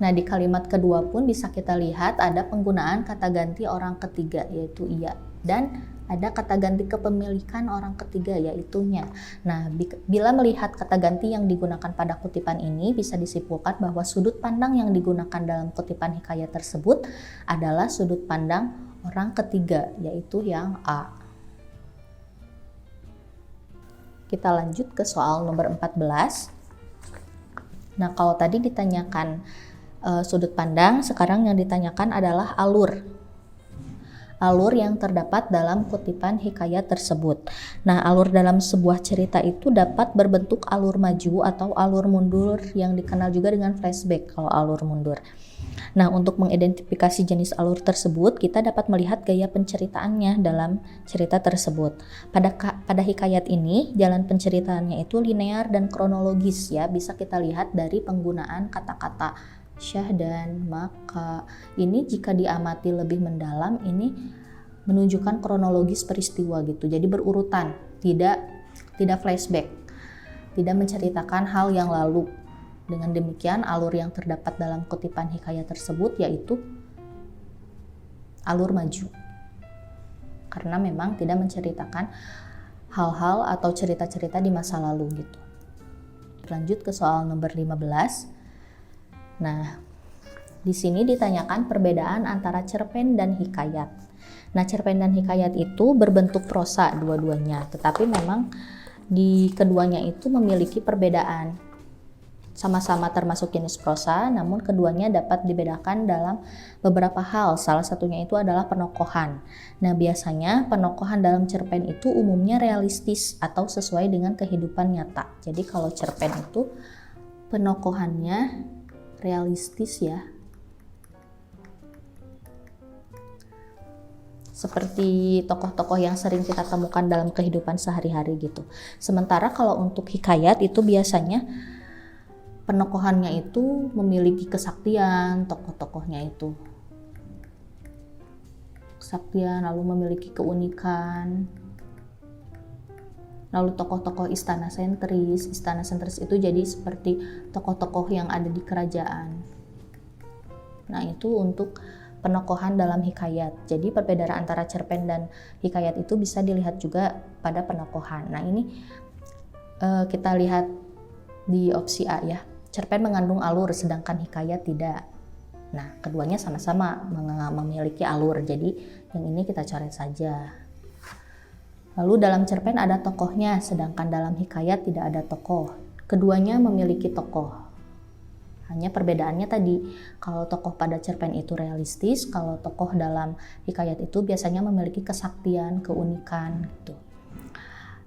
Nah, di kalimat kedua pun bisa kita lihat ada penggunaan kata ganti orang ketiga, yaitu ia, dan ada kata ganti kepemilikan orang ketiga, yaitu nya. Nah, bila melihat kata ganti yang digunakan pada kutipan ini, bisa disimpulkan bahwa sudut pandang yang digunakan dalam kutipan hikayat tersebut adalah sudut pandang orang ketiga, yaitu yang A. Kita lanjut ke soal nomor 14. Nah, kalau tadi ditanyakan sudut pandang, sekarang yang ditanyakan adalah alur yang terdapat dalam kutipan hikayat tersebut. Nah, alur dalam sebuah cerita itu dapat berbentuk alur maju atau alur mundur yang dikenal juga dengan flashback kalau alur mundur. Nah, untuk mengidentifikasi jenis alur tersebut, kita dapat melihat gaya penceritaannya dalam cerita tersebut. Pada hikayat ini, jalan penceritaannya itu linear dan kronologis ya, bisa kita lihat dari penggunaan kata-kata syah dan maka. Ini jika diamati lebih mendalam, ini menunjukkan kronologis peristiwa gitu. Jadi berurutan, tidak flashback, tidak menceritakan hal yang lalu. Dengan demikian, alur yang terdapat dalam kutipan hikayat tersebut yaitu alur maju. Karena memang tidak menceritakan hal-hal atau cerita-cerita di masa lalu gitu. Lanjut ke soal nomor 15. Nah, di sini ditanyakan perbedaan antara cerpen dan hikayat. Nah, cerpen dan hikayat itu berbentuk prosa dua-duanya, tetapi memang di keduanya itu memiliki perbedaan. Sama-sama termasuk jenis prosa, namun keduanya dapat dibedakan dalam beberapa hal. Salah satunya itu adalah penokohan. Nah, biasanya penokohan dalam cerpen itu umumnya realistis atau sesuai dengan kehidupan nyata. Jadi kalau cerpen itu penokohannya realistis ya, seperti tokoh-tokoh yang sering kita temukan dalam kehidupan sehari-hari gitu. Sementara kalau untuk hikayat itu biasanya penokohannya itu memiliki kesaktian, tokoh-tokohnya itu kesaktian, lalu memiliki keunikan. Lalu tokoh-tokoh istana sentris itu jadi seperti tokoh-tokoh yang ada di kerajaan. Nah, itu untuk penokohan dalam hikayat. Jadi perbedaan antara cerpen dan hikayat itu bisa dilihat juga pada penokohan. Nah, ini kita lihat di opsi A ya. Cerpen mengandung alur sedangkan hikayat tidak. Nah, keduanya sama-sama memiliki alur. Jadi yang ini kita coret saja. Lalu dalam cerpen ada tokohnya, sedangkan dalam hikayat tidak ada tokoh. Keduanya memiliki tokoh. Hanya perbedaannya tadi, kalau tokoh pada cerpen itu realistis, kalau tokoh dalam hikayat itu biasanya memiliki kesaktian, keunikan gitu.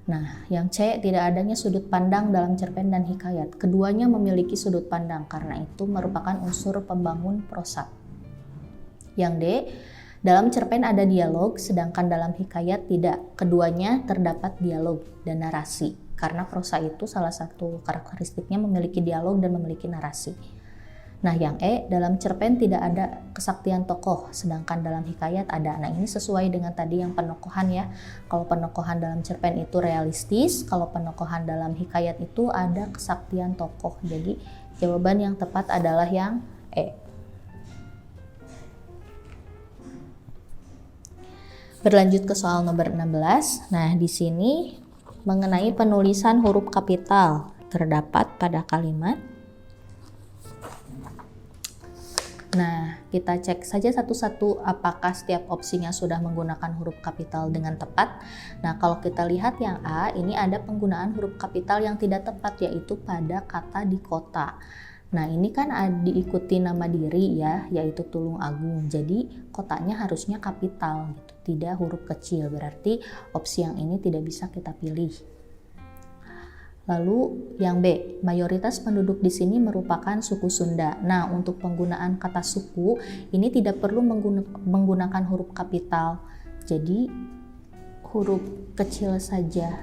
Nah, yang C, tidak adanya sudut pandang dalam cerpen dan hikayat. Keduanya memiliki sudut pandang, karena itu merupakan unsur pembangun prosa. Yang D, dalam cerpen ada dialog, sedangkan dalam hikayat tidak. Keduanya terdapat dialog dan narasi, karena prosa itu salah satu karakteristiknya memiliki dialog dan memiliki narasi. Nah, yang E, dalam cerpen tidak ada kesaktian tokoh, sedangkan dalam hikayat ada. Nah, ini sesuai dengan tadi yang penokohan ya. Kalau penokohan dalam cerpen itu realistis, kalau penokohan dalam hikayat itu ada kesaktian tokoh. Jadi, jawaban yang tepat adalah yang E. Berlanjut ke soal nomor 16. Nah, di sini mengenai penulisan huruf kapital terdapat pada kalimat. Nah, kita cek saja satu-satu apakah setiap opsinya sudah menggunakan huruf kapital dengan tepat. Nah, kalau kita lihat yang A, ini ada penggunaan huruf kapital yang tidak tepat, yaitu pada kata di kota. Nah, ini kan diikuti nama diri ya, yaitu Tulung Agung. Jadi, kotanya harusnya kapital gitu, tidak huruf kecil. Berarti opsi yang ini tidak bisa kita pilih. Lalu yang B, mayoritas penduduk di sini merupakan suku Sunda. Nah, untuk penggunaan kata suku ini tidak perlu menggunakan huruf kapital. Jadi huruf kecil saja,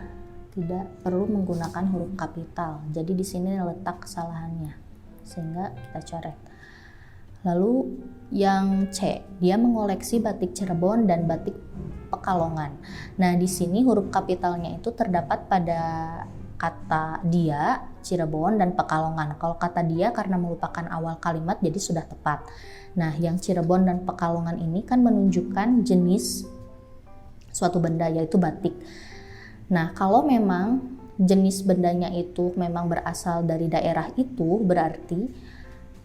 tidak perlu menggunakan huruf kapital. Jadi di sini letak kesalahannya, sehingga kita coret. Lalu yang C, dia mengoleksi batik Cirebon dan batik Pekalongan. Nah, di sini huruf kapitalnya itu terdapat pada kata dia, Cirebon, dan Pekalongan. Kalau kata dia karena merupakan awal kalimat jadi sudah tepat. Nah, yang Cirebon dan Pekalongan ini kan menunjukkan jenis suatu benda, yaitu batik. Nah, kalau memang jenis bendanya itu memang berasal dari daerah itu, berarti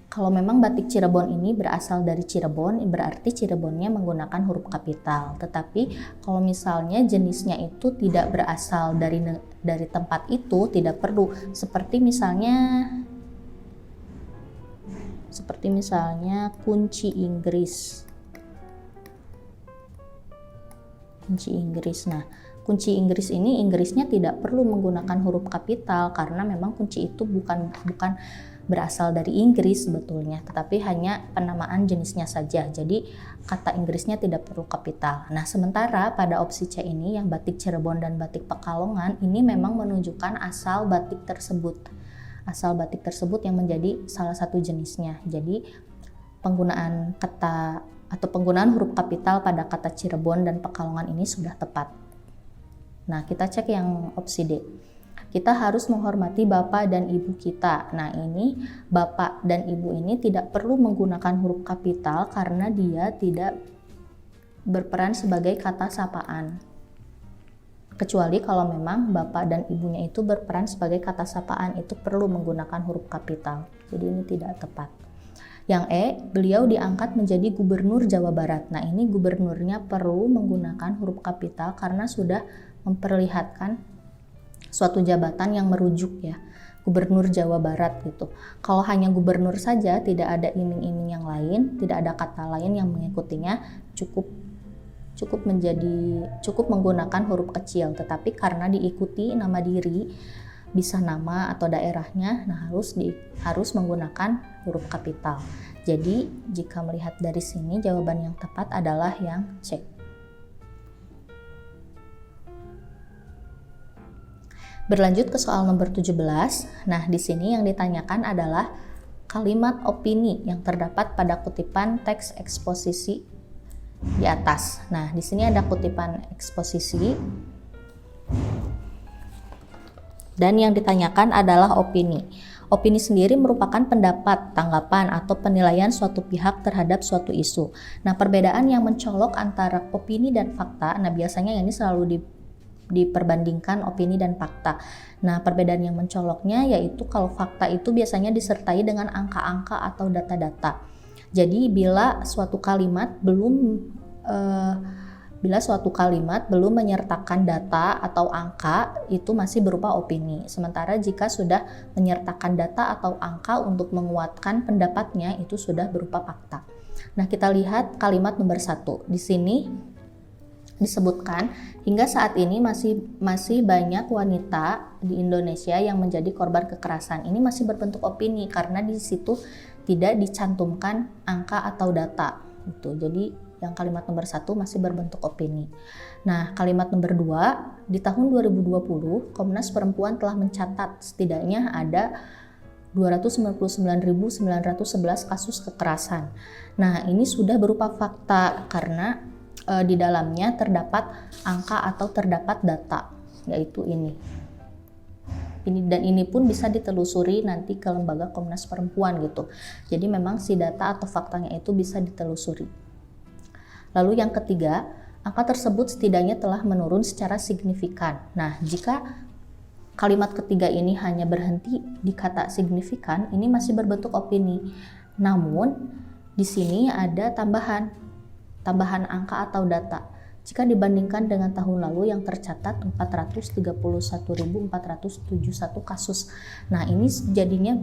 kalau memang batik Cirebon ini berasal dari Cirebon, berarti Cirebonnya menggunakan huruf kapital. Tetapi kalau misalnya jenisnya itu tidak berasal dari tempat itu, tidak perlu. Seperti misalnya kunci Inggris. Kunci Inggris. Nah, kunci Inggris ini Inggrisnya tidak perlu menggunakan huruf kapital karena memang kunci itu bukan berasal dari Inggris sebetulnya, tetapi hanya penamaan jenisnya saja. Jadi kata Inggrisnya tidak perlu kapital. Nah, sementara pada opsi C ini yang batik Cirebon dan batik Pekalongan ini memang menunjukkan asal batik tersebut. Asal batik tersebut yang menjadi salah satu jenisnya. Jadi penggunaan kata atau penggunaan huruf kapital pada kata Cirebon dan Pekalongan ini sudah tepat. Nah, kita cek yang opsi D. Kita harus menghormati bapak dan ibu kita. Nah, ini bapak dan ibu ini tidak perlu menggunakan huruf kapital karena dia tidak berperan sebagai kata sapaan. Kecuali kalau memang bapak dan ibunya itu berperan sebagai kata sapaan, itu perlu menggunakan huruf kapital. Jadi ini tidak tepat. Yang E, beliau diangkat menjadi gubernur Jawa Barat. Nah, ini gubernurnya perlu menggunakan huruf kapital karena sudah memperlihatkan suatu jabatan yang merujuk ya, gubernur Jawa Barat gitu. Kalau hanya gubernur saja, tidak ada iming-iming yang lain, tidak ada kata lain yang mengikutinya, cukup menggunakan huruf kecil. Tetapi karena diikuti nama diri, bisa nama atau daerahnya, nah harus menggunakan huruf kapital. Jadi jika melihat dari sini, jawaban yang tepat adalah yang C. Berlanjut ke soal nomor 17. Nah, di sini yang ditanyakan adalah kalimat opini yang terdapat pada kutipan teks eksposisi di atas. Nah, di sini ada kutipan eksposisi dan yang ditanyakan adalah opini. Opini sendiri merupakan pendapat, tanggapan, atau penilaian suatu pihak terhadap suatu isu. Nah, perbedaan yang mencolok antara opini dan fakta, nah biasanya ini selalu diperbandingkan opini dan fakta. Nah, perbedaan yang mencoloknya yaitu kalau fakta itu biasanya disertai dengan angka-angka atau data-data. Jadi bila suatu kalimat belum menyertakan data atau angka, itu masih berupa opini. Sementara jika sudah menyertakan data atau angka untuk menguatkan pendapatnya, itu sudah berupa fakta. Nah, kita lihat kalimat nomor 1. Di sini disebutkan hingga saat ini masih banyak wanita di Indonesia yang menjadi korban kekerasan. Ini masih berbentuk opini karena di situ tidak dicantumkan angka atau data gitu. Jadi yang kalimat nomor 1 masih berbentuk opini. Nah, kalimat nomor 2, di tahun 2020 Komnas Perempuan telah mencatat setidaknya ada 299.911 kasus kekerasan. Nah, ini sudah berupa fakta karena di dalamnya terdapat angka atau terdapat data, yaitu ini. Dan ini pun bisa ditelusuri nanti ke lembaga Komnas Perempuan gitu. Jadi memang si data atau faktanya itu bisa ditelusuri. Lalu yang ketiga, angka tersebut setidaknya telah menurun secara signifikan. Nah, jika kalimat ketiga ini hanya berhenti di kata signifikan, ini masih berbentuk opini. Namun di sini ada tambahan angka atau data. Jika dibandingkan dengan tahun lalu yang tercatat 431.471 kasus. Nah, ini jadinya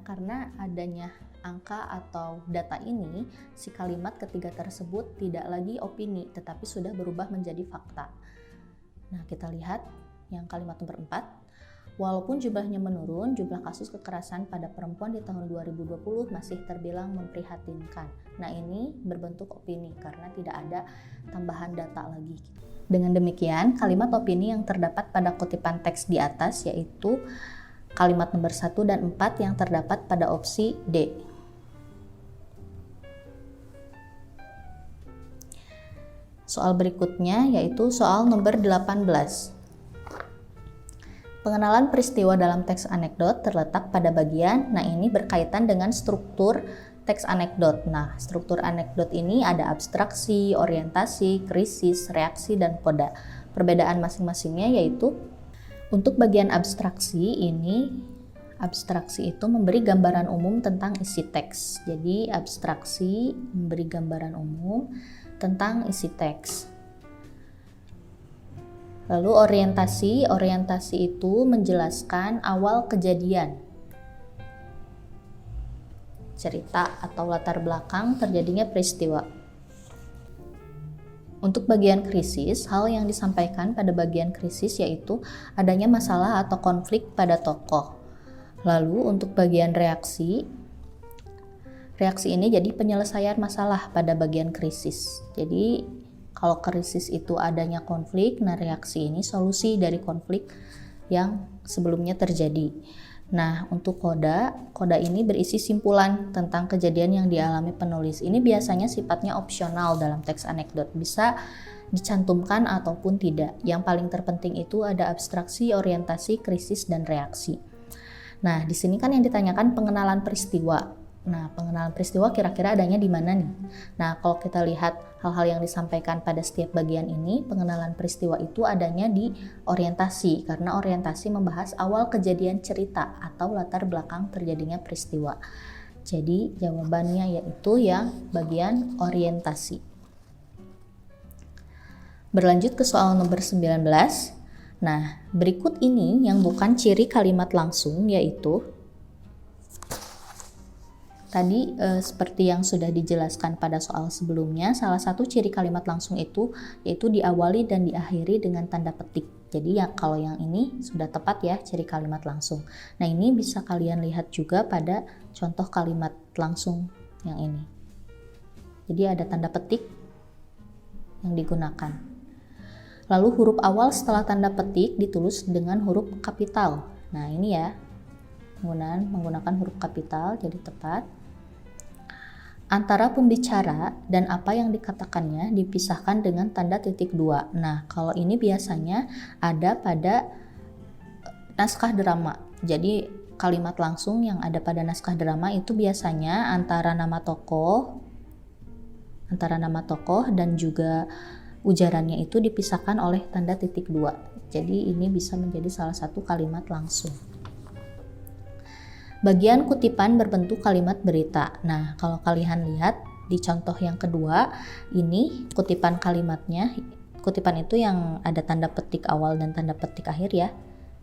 karena adanya angka atau data ini, si kalimat ketiga tersebut tidak lagi opini, tetapi sudah berubah menjadi fakta. Nah, kita lihat yang kalimat nomor 4. Walaupun jumlahnya menurun, jumlah kasus kekerasan pada perempuan di tahun 2020 masih terbilang memprihatinkan. Nah, ini berbentuk opini karena tidak ada tambahan data lagi. Dengan demikian, kalimat opini yang terdapat pada kutipan teks di atas yaitu kalimat nomor 1 dan 4 yang terdapat pada opsi D. Soal berikutnya yaitu soal nomor 18. Pengenalan peristiwa dalam teks anekdot terletak pada bagian, ini berkaitan dengan struktur teks anekdot. Nah, struktur anekdot ini ada abstraksi, orientasi, krisis, reaksi, dan koda. Perbedaan masing-masingnya yaitu untuk bagian abstraksi itu memberi gambaran umum tentang isi teks. Jadi abstraksi memberi gambaran umum tentang isi teks. Lalu orientasi itu menjelaskan awal kejadian, cerita atau latar belakang terjadinya peristiwa. Untuk bagian krisis, hal yang disampaikan pada bagian krisis yaitu adanya masalah atau konflik pada tokoh. Lalu untuk bagian reaksi ini jadi penyelesaian masalah pada bagian krisis. Jadi kalau krisis itu adanya konflik, reaksi ini solusi dari konflik yang sebelumnya terjadi. Nah, untuk koda ini berisi simpulan tentang kejadian yang dialami penulis. Ini biasanya sifatnya opsional dalam teks anekdot, bisa dicantumkan ataupun tidak. Yang paling terpenting itu ada abstraksi, orientasi, krisis, dan reaksi. Nah, di sini kan yang ditanyakan pengenalan peristiwa. Nah, pengenalan peristiwa kira-kira adanya di mana nih? Nah, kalau kita lihat hal-hal yang disampaikan pada setiap bagian ini, pengenalan peristiwa itu adanya di orientasi, karena orientasi membahas awal kejadian cerita atau latar belakang terjadinya peristiwa. Jadi, jawabannya yaitu yang bagian orientasi. Berlanjut ke soal nomor 19. Nah, berikut ini yang bukan ciri kalimat langsung yaitu tadi seperti yang sudah dijelaskan pada soal sebelumnya, salah satu ciri kalimat langsung itu yaitu diawali dan diakhiri dengan tanda petik. Jadi ya kalau yang ini sudah tepat ya ciri kalimat langsung. Nah, ini bisa kalian lihat juga pada contoh kalimat langsung yang ini. Jadi ada tanda petik yang digunakan. Lalu huruf awal setelah tanda petik ditulis dengan huruf kapital. Nah, ini ya menggunakan huruf kapital jadi tepat. Antara pembicara dan apa yang dikatakannya dipisahkan dengan tanda titik 2. Nah, kalau ini biasanya ada pada naskah drama. Jadi kalimat langsung yang ada pada naskah drama itu biasanya antara nama tokoh dan juga ujarannya itu dipisahkan oleh tanda titik 2. Jadi ini bisa menjadi salah satu kalimat langsung. Bagian kutipan berbentuk kalimat berita. Nah, kalau kalian lihat di contoh yang kedua, ini kutipan kalimatnya, kutipan itu yang ada tanda petik awal dan tanda petik akhir ya.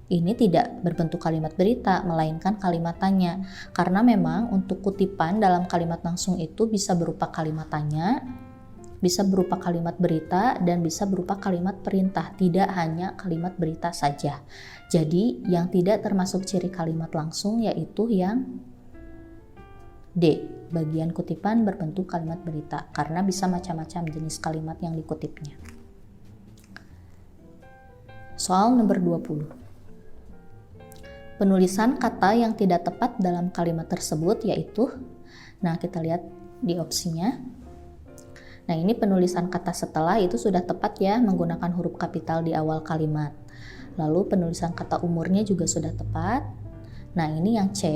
ini tidak berbentuk kalimat berita, melainkan kalimat tanya. Karena memang untuk kutipan dalam kalimat langsung itu bisa berupa kalimat tanya, bisa berupa kalimat berita, dan bisa berupa kalimat perintah, tidak hanya kalimat berita saja. Jadi yang tidak termasuk ciri kalimat langsung yaitu yang D, bagian kutipan berbentuk kalimat berita, karena bisa macam-macam jenis kalimat yang dikutipnya. Soal nomor 20. Penulisan kata yang tidak tepat dalam kalimat tersebut yaitu, nah kita lihat di opsinya. Nah ini penulisan kata setelah itu sudah tepat ya, menggunakan huruf kapital di awal kalimat. Lalu penulisan kata umurnya juga sudah tepat. Nah ini yang C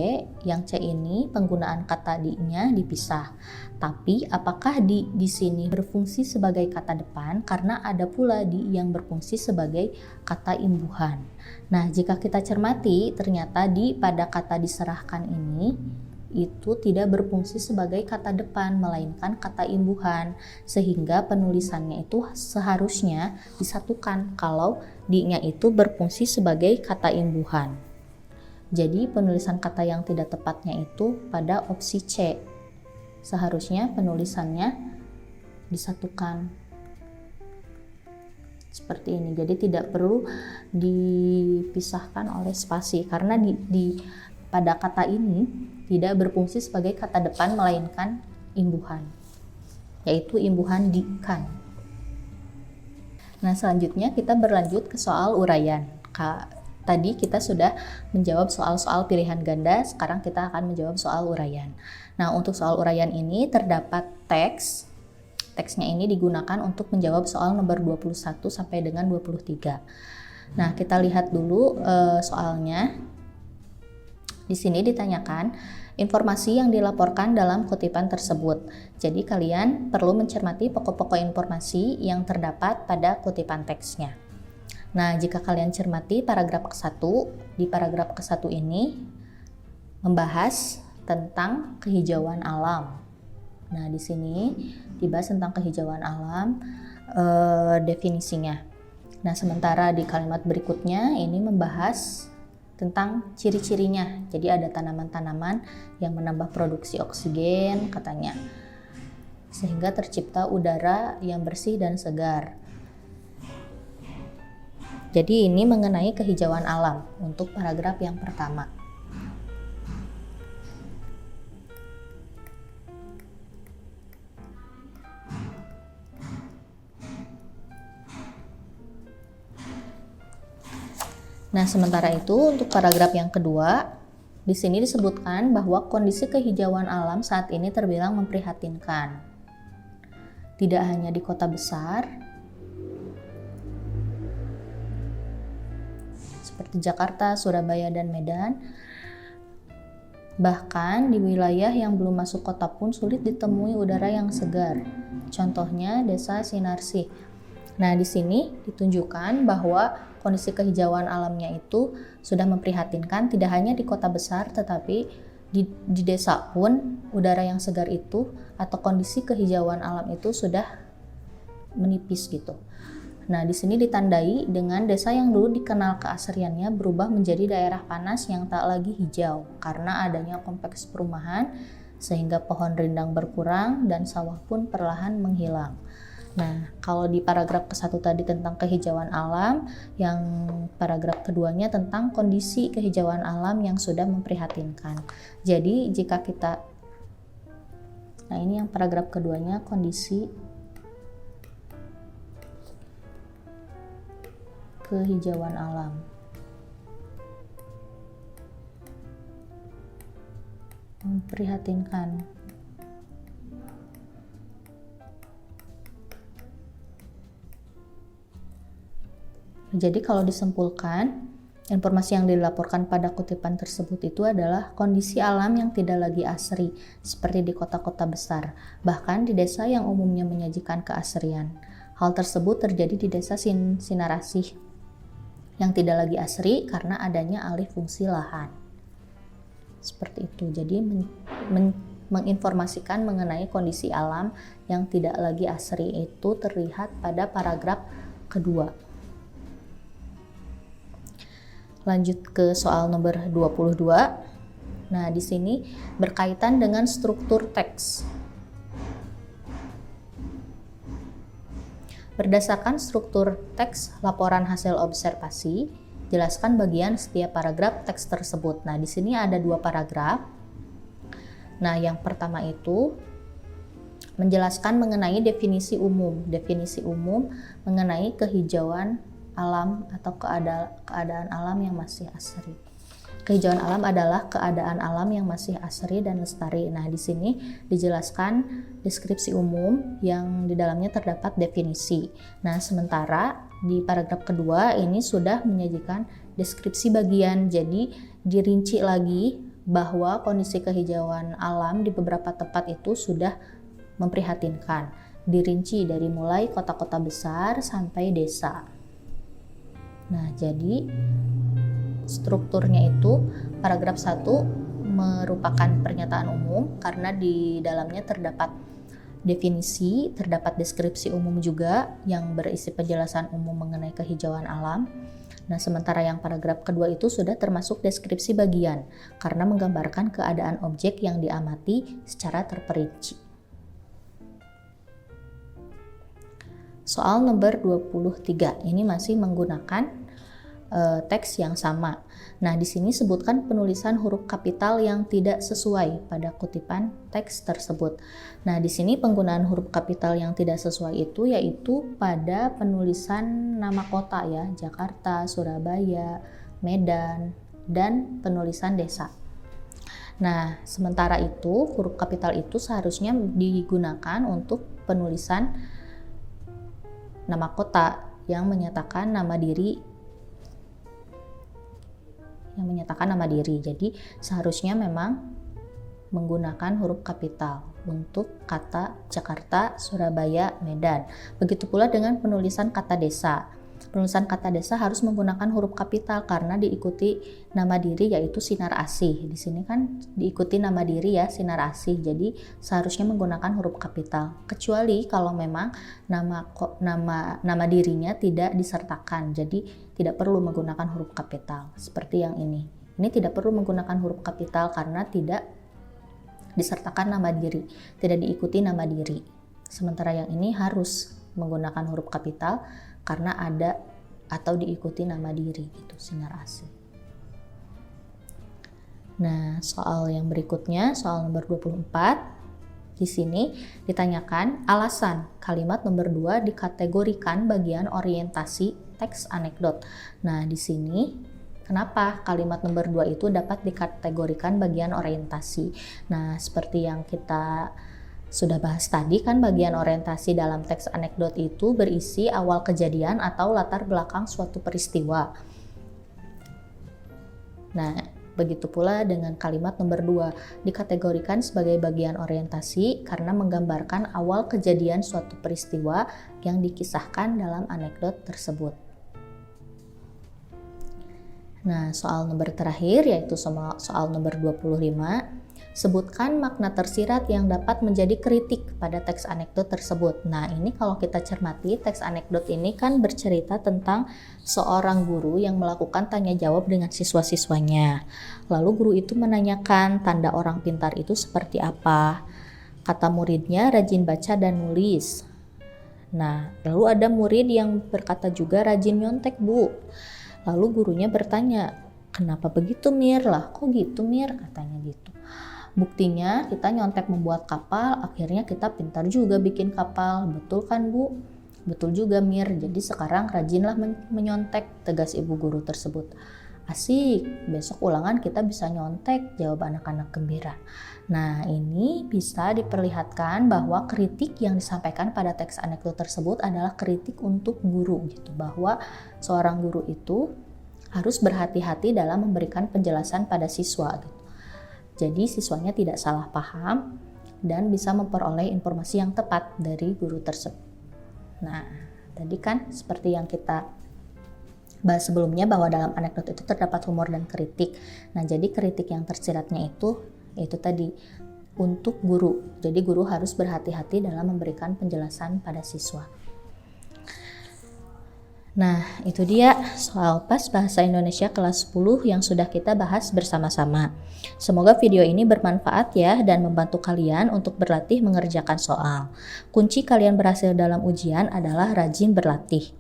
ini penggunaan kata di-nya dipisah. Tapi apakah di sini berfungsi sebagai kata depan, karena ada pula di yang berfungsi sebagai kata imbuhan. Nah jika kita cermati, ternyata di pada kata diserahkan ini itu tidak berfungsi sebagai kata depan, melainkan kata imbuhan, sehingga penulisannya itu seharusnya disatukan kalau di-nya itu berfungsi sebagai kata imbuhan. Jadi penulisan kata yang tidak tepatnya itu pada opsi C, seharusnya penulisannya disatukan seperti ini. Jadi tidak perlu dipisahkan oleh spasi, karena pada kata ini tidak berfungsi sebagai kata depan melainkan imbuhan, yaitu imbuhan di-kan. Nah selanjutnya kita berlanjut ke soal uraian. Tadi kita sudah menjawab soal-soal pilihan ganda, sekarang kita akan menjawab soal uraian. Nah untuk soal uraian ini terdapat teksnya ini digunakan untuk menjawab soal nomor 21 sampai dengan 23. Nah kita lihat dulu soalnya. Di sini ditanyakan informasi yang dilaporkan dalam kutipan tersebut. Jadi kalian perlu mencermati pokok-pokok informasi yang terdapat pada kutipan teksnya. Nah, jika kalian cermati paragraf ke-1, di paragraf ke-1 ini membahas tentang kehijauan alam. Nah, di sini dibahas tentang kehijauan alam, definisinya. Nah, sementara di kalimat berikutnya ini membahas tentang ciri-cirinya. Jadi ada tanaman-tanaman yang menambah produksi oksigen katanya, sehingga tercipta udara yang bersih dan segar. Jadi ini mengenai kehijauan alam untuk paragraf yang pertama. Nah, sementara itu untuk paragraf yang kedua, di sini disebutkan bahwa kondisi kehijauan alam saat ini terbilang memprihatinkan. Tidak hanya di kota besar, seperti Jakarta, Surabaya, dan Medan, bahkan di wilayah yang belum masuk kota pun sulit ditemui udara yang segar. Contohnya Desa Sinarsih. Nah, di sini ditunjukkan bahwa kondisi kehijauan alamnya itu sudah memprihatinkan, tidak hanya di kota besar, tetapi di desa pun udara yang segar itu atau kondisi kehijauan alam itu sudah menipis gitu. Nah, di sini ditandai dengan desa yang dulu dikenal keasriannya berubah menjadi daerah panas yang tak lagi hijau karena adanya kompleks perumahan, sehingga pohon rindang berkurang dan sawah pun perlahan menghilang. Nah, kalau di paragraf ke-1 tadi tentang kehijauan alam, yang paragraf keduanya tentang kondisi kehijauan alam yang sudah memprihatinkan. Jadi, jika kita, nah ini yang paragraf keduanya, kondisi kehijauan alam. Memprihatinkan. Jadi kalau disimpulkan, informasi yang dilaporkan pada kutipan tersebut itu adalah kondisi alam yang tidak lagi asri, seperti di kota-kota besar, bahkan di desa yang umumnya menyajikan keasrian. Hal tersebut terjadi di desa Sinarasih, yang tidak lagi asri karena adanya alih fungsi lahan. Seperti itu, jadi menginformasikan mengenai kondisi alam yang tidak lagi asri itu terlihat pada paragraf kedua. Lanjut ke soal nomor 22. Nah, di sini berkaitan dengan struktur teks. Berdasarkan struktur teks laporan hasil observasi, jelaskan bagian setiap paragraf teks tersebut. Nah, di sini ada 2 paragraf. Nah, yang pertama itu menjelaskan mengenai definisi umum. Definisi umum mengenai kehijauan alam atau keadaan alam yang masih asri. Kehijauan alam adalah keadaan alam yang masih asri dan lestari. Nah, di sini dijelaskan deskripsi umum yang di dalamnya terdapat definisi. Nah, sementara di paragraf kedua ini sudah menyajikan deskripsi bagian. Jadi dirinci lagi bahwa kondisi kehijauan alam di beberapa tempat itu sudah memprihatinkan. Dirinci dari mulai kota-kota besar sampai desa. Nah, jadi strukturnya itu paragraf 1 merupakan pernyataan umum karena di dalamnya terdapat definisi, terdapat deskripsi umum juga yang berisi penjelasan umum mengenai kehijauan alam. Nah, sementara yang paragraf kedua itu sudah termasuk deskripsi bagian karena menggambarkan keadaan objek yang diamati secara terperinci. Soal nomor 23, ini masih menggunakan teks yang sama. Nah, di sini sebutkan penulisan huruf kapital yang tidak sesuai pada kutipan teks tersebut. Nah, di sini penggunaan huruf kapital yang tidak sesuai itu yaitu pada penulisan nama kota ya, Jakarta, Surabaya, Medan, dan penulisan desa. Nah, sementara itu huruf kapital itu seharusnya digunakan untuk penulisan nama kota yang menyatakan nama diri. Jadi seharusnya memang menggunakan huruf kapital untuk kata Jakarta, Surabaya, Medan. Begitu pula dengan penulisan kata desa. Penulisan kata desa harus menggunakan huruf kapital karena diikuti nama diri yaitu Sinar Asih. Di sini kan diikuti nama diri ya, Sinar Asih. Jadi seharusnya menggunakan huruf kapital. Kecuali kalau memang nama dirinya tidak disertakan. Jadi tidak perlu menggunakan huruf kapital seperti yang ini. Ini tidak perlu menggunakan huruf kapital karena tidak disertakan nama diri, tidak diikuti nama diri. Sementara yang ini harus menggunakan huruf kapital karena ada atau diikuti nama diri gitu, Sinar Asih. Nah, soal yang berikutnya, soal nomor 24. Di sini ditanyakan alasan kalimat nomor 2 dikategorikan bagian orientasi teks anekdot. Nah, di sini kenapa kalimat nomor 2 itu dapat dikategorikan bagian orientasi? Nah, seperti yang kita sudah bahas tadi kan, bagian orientasi dalam teks anekdot itu berisi awal kejadian atau latar belakang suatu peristiwa. Nah, begitu pula dengan kalimat nomor 2 dikategorikan sebagai bagian orientasi karena menggambarkan awal kejadian suatu peristiwa yang dikisahkan dalam anekdot tersebut. Nah, soal nomor terakhir yaitu soal nomor 25. Sebutkan makna tersirat yang dapat menjadi kritik pada teks anekdot tersebut. Nah, ini kalau kita cermati, teks anekdot ini kan bercerita tentang seorang guru yang melakukan tanya jawab dengan siswa-siswanya. Lalu guru itu menanyakan tanda orang pintar itu seperti apa. Kata muridnya rajin baca dan nulis. Nah, lalu ada murid yang berkata juga rajin nyontek, Bu. Lalu gurunya bertanya, kenapa begitu Mir? Lah, kok gitu Mir? Katanya gitu. Buktinya kita nyontek membuat kapal, akhirnya kita pintar juga bikin kapal. Betul kan Bu? Betul juga Mir, jadi sekarang rajinlah menyontek, tegas ibu guru tersebut. Asik, besok ulangan kita bisa nyontek, jawab anak-anak gembira. Nah, ini bisa diperlihatkan bahwa kritik yang disampaikan pada teks anekdot tersebut adalah kritik untuk guru gitu, bahwa seorang guru itu harus berhati-hati dalam memberikan penjelasan pada siswa gitu. Jadi siswanya tidak salah paham dan bisa memperoleh informasi yang tepat dari guru tersebut. Nah, tadi kan seperti yang kita bahas sebelumnya bahwa dalam anekdot itu terdapat humor dan kritik. Nah, jadi kritik yang tersiratnya itu tadi untuk guru. Jadi guru harus berhati-hati dalam memberikan penjelasan pada siswa. Nah, itu dia soal PAS Bahasa Indonesia kelas 10 yang sudah kita bahas bersama-sama. Semoga video ini bermanfaat ya dan membantu kalian untuk berlatih mengerjakan soal. Kunci kalian berhasil dalam ujian adalah rajin berlatih.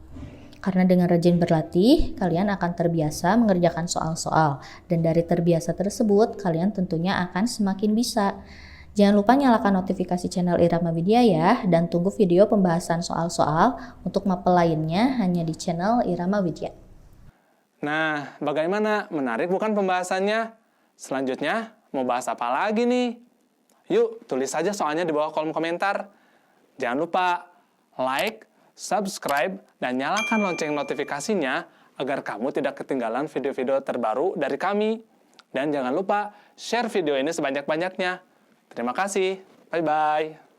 Karena dengan rajin berlatih, kalian akan terbiasa mengerjakan soal-soal. Dan dari terbiasa tersebut, kalian tentunya akan semakin bisa. Jangan lupa nyalakan notifikasi channel Irama Widya ya, dan tunggu video pembahasan soal-soal untuk mapel lainnya hanya di channel Irama Widya. Nah, bagaimana? Menarik bukan pembahasannya? Selanjutnya, mau bahas apa lagi nih? Yuk, tulis saja soalnya di bawah kolom komentar. Jangan lupa like, subscribe, dan nyalakan lonceng notifikasinya agar kamu tidak ketinggalan video-video terbaru dari kami. Dan jangan lupa share video ini sebanyak-banyaknya. Terima kasih. Bye-bye.